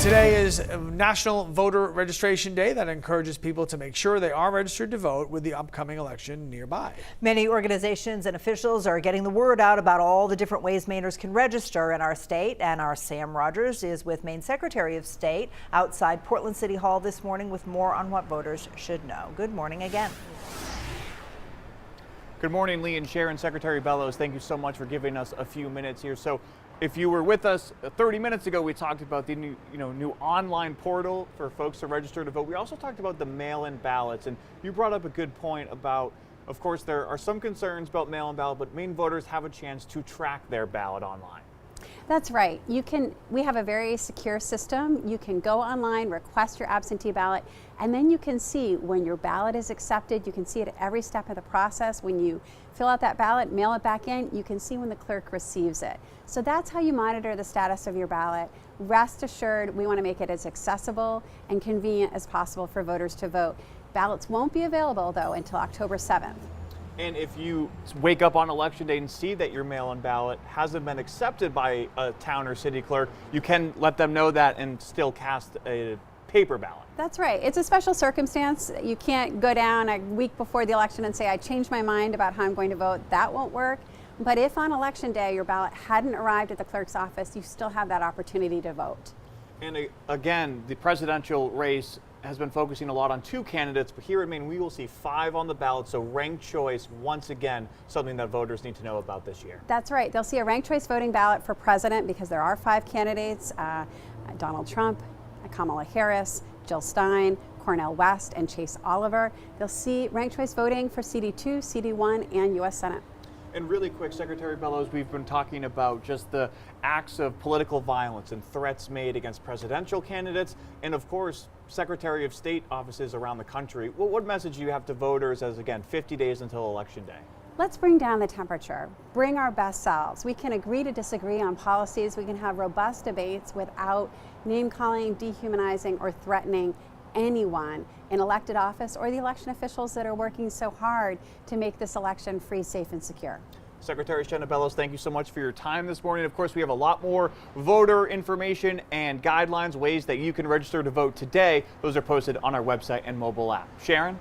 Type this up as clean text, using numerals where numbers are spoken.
Today is National Voter Registration Day that encourages people to make sure they are registered to vote with the upcoming election nearby. Many organizations and officials are getting the word out about all the different ways Mainers can register in our state, and our Sam Rogers is with Maine Secretary of State outside Portland City Hall this morning with more on what voters should know. Good morning again. Good morning, Lee and Sharon. Secretary Bellows, thank you so much for giving us a few minutes here. So if you were with us 30 minutes ago, we talked about the new online portal for folks to register to vote. We also talked about the mail-in ballots, and you brought up a good point about, of course, there are some concerns about mail-in ballot, but Maine voters have a chance to track their ballot online. That's right. We have a very secure system. You can go online, request your absentee ballot, and then you can see when your ballot is accepted. You can see it at every step of the process. When you fill out that ballot, mail it back in, you can see when the clerk receives it. So that's how you monitor the status of your ballot. Rest assured, we want to make it as accessible and convenient as possible for voters to vote. Ballots won't be available, though, until October 7th. And if you wake up on election day and see that your mail-in ballot hasn't been accepted by a town or city clerk, you can let them know that and still cast a paper ballot. That's right. It's a special circumstance. You can't go down a week before the election and say, I changed my mind about how I'm going to vote. That won't work. But if on election day your ballot hadn't arrived at the clerk's office, you still have that opportunity to vote. And again, the presidential race has been focusing a lot on 2 candidates, but here in Maine we will see 5 on the ballot, so ranked choice, once again, something that voters need to know about this year. That's right. They'll see a ranked choice voting ballot for president because there are 5 candidates, Donald Trump, Kamala Harris, Jill Stein, Cornel West, and Chase Oliver. They'll see ranked choice voting for CD2, CD1, and U.S. Senate. And really quick, Secretary Bellows, we've been talking about just the acts of political violence and threats made against presidential candidates and, of course, Secretary of State offices around the country. Well, what message do you have to voters as, again, 50 days until Election Day? Let's bring down the temperature, bring our best selves. We can agree to disagree on policies. We can have robust debates without name-calling, dehumanizing, or threatening anyone in elected office or the election officials that are working so hard to make this election free, safe, and secure. Secretary Shenna Bellows, thank you so much for your time this morning. Of course, we have a lot more voter information and guidelines, ways that you can register to vote today. Those are posted on our website and mobile app. Sharon?